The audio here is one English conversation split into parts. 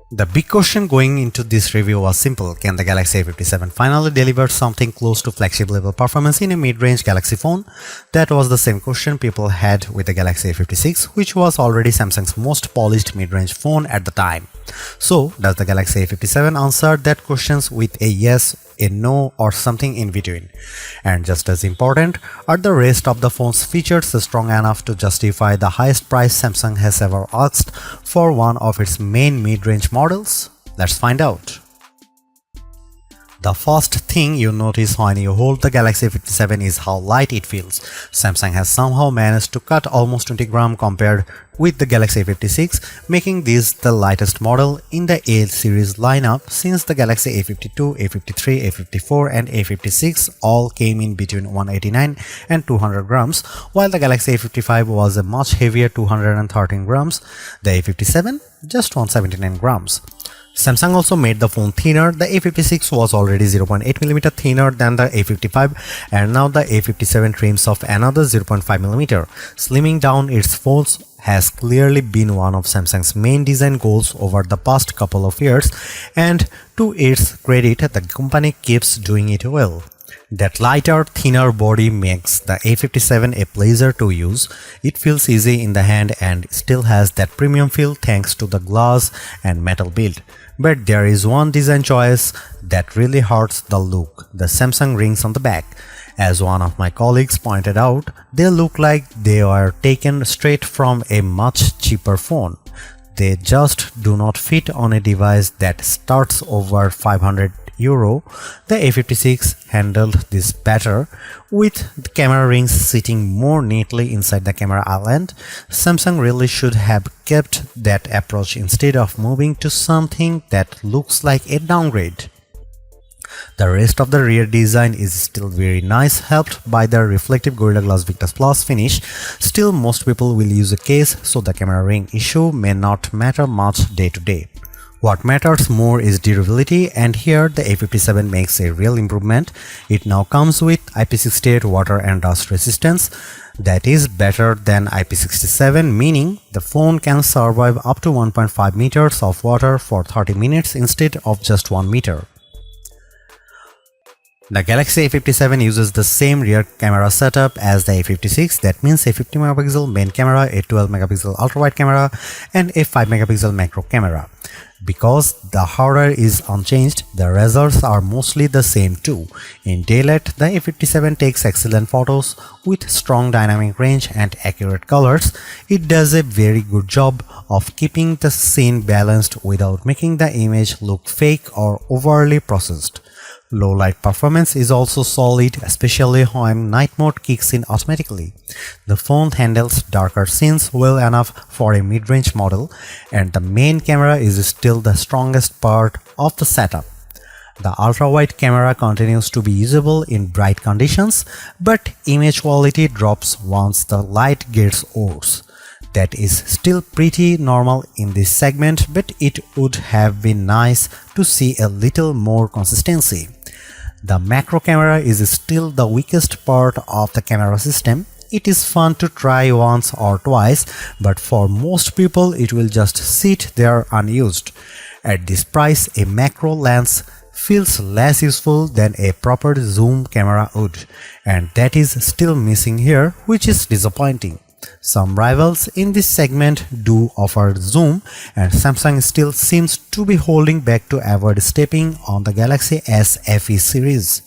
The big question going into this review was simple: can the Galaxy A57 finally deliver something close to flagship level performance in a mid-range Galaxy phone? That was the same question people had with the Galaxy A56, which was already Samsung's most polished mid-range phone at the time. So, does the Galaxy A57 answer that questions with a yes, a no, or something in between? And just as important, are the rest of the phone's features strong enough to justify the highest price Samsung has ever asked for one of its main mid-range models? Let's find out. The first thing you notice when you hold the Galaxy A57 is how light it feels. Samsung has somehow managed to cut almost 20 grams compared with the Galaxy A56, making this the lightest model in the A series lineup since the Galaxy A52, A53, A54 and A56 all came in between 189 and 200 grams, while the Galaxy A55 was a much heavier 213 grams, the A57 just 179 grams. Samsung also made the phone thinner. The A56 was already 0.8mm thinner than the A55, and now the A57 trims off another 0.5mm. Slimming down its phones has clearly been one of Samsung's main design goals over the past couple of years, and to its credit, the company keeps doing it well. That lighter, thinner body makes the A57 a pleasure to use. It feels easy in the hand and still has that premium feel thanks to the glass and metal build. But there is one design choice that really hurts the look: the Samsung rings on the back. As one of my colleagues pointed out, they look like they were taken straight from a much cheaper phone. They just do not fit on a device that starts over €500. The A56 handled this better, with the camera rings sitting more neatly inside the camera island. Samsung really should have kept that approach instead of moving to something that looks like a downgrade. The rest of the rear design is still very nice, helped by the reflective Gorilla Glass Victus Plus finish. Still, most people will use a case, so the camera ring issue may not matter much day to day. What matters more is durability, and here the A57 makes a real improvement. It now comes with IP68 water and dust resistance. That is better than IP67, meaning the phone can survive up to 1.5 meters of water for 30 minutes instead of just 1 meter. The Galaxy A57 uses the same rear camera setup as the A56. That means a 50MP main camera, a 12MP ultra-wide camera, and a 5MP macro camera. Because the hardware is unchanged, the results are mostly the same too. In daylight, the A57 takes excellent photos with strong dynamic range and accurate colors. It does a very good job of keeping the scene balanced without making the image look fake or overly processed. Low light performance is also solid, especially when night mode kicks in automatically. The phone handles darker scenes well enough for a mid-range model, and the main camera is still the strongest part of the setup. The ultra-wide camera continues to be usable in bright conditions, but image quality drops once the light gets worse. That is still pretty normal in this segment, but it would have been nice to see a little more consistency. The macro camera is still the weakest part of the camera system. It is fun to try once or twice, but for most people it will just sit there unused. At this price, a macro lens feels less useful than a proper zoom camera would, and that is still missing here, which is disappointing. Some rivals in this segment do offer zoom, and Samsung still seems to be holding back to avoid stepping on the Galaxy S FE series.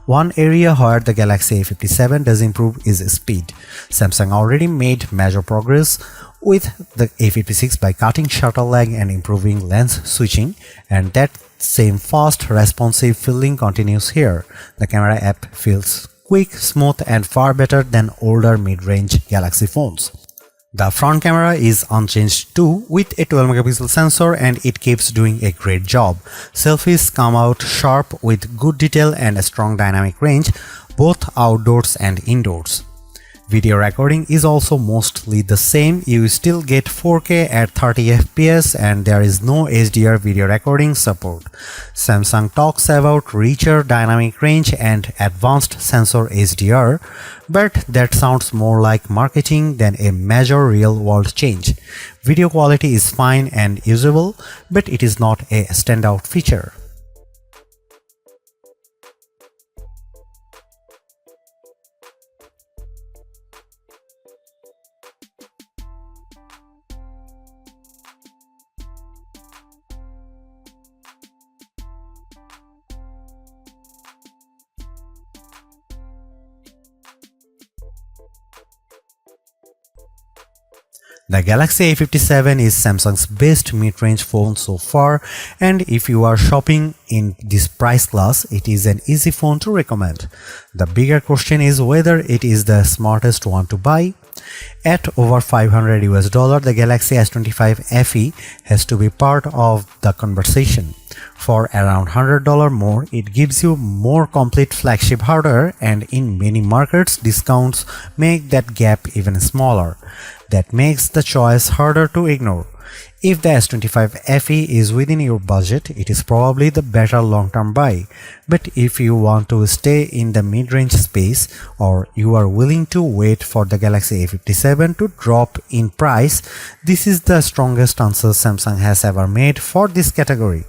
One area where the Galaxy A57 does improve is speed. Samsung already made major progress with the A56 by cutting shutter lag and improving lens switching, and that same fast, responsive feeling continues here. The camera app feels quick, smooth, and far better than older mid-range Galaxy phones. The front camera is unchanged too, with a 12MP sensor, and it keeps doing a great job. Selfies come out sharp with good detail and a strong dynamic range, both outdoors and indoors. Video recording is also mostly the same. You still get 4K at 30 fps and there is no HDR video recording support. Samsung talks about richer dynamic range and advanced sensor HDR, but that sounds more like marketing than a major real-world change. Video quality is fine and usable, but it is not a standout feature. The Galaxy A57 is Samsung's best mid-range phone so far, and if you are shopping in this price class, it is an easy phone to recommend. The bigger question is whether it is the smartest one to buy. At over $500, the Galaxy S25 FE has to be part of the conversation. For around $100 more, it gives you more complete flagship hardware, and in many markets, discounts make that gap even smaller. That makes the choice harder to ignore. If the S25 FE is within your budget, it is probably the better long-term buy. But if you want to stay in the mid-range space, or you are willing to wait for the Galaxy A57 to drop in price, this is the strongest answer Samsung has ever made for this category.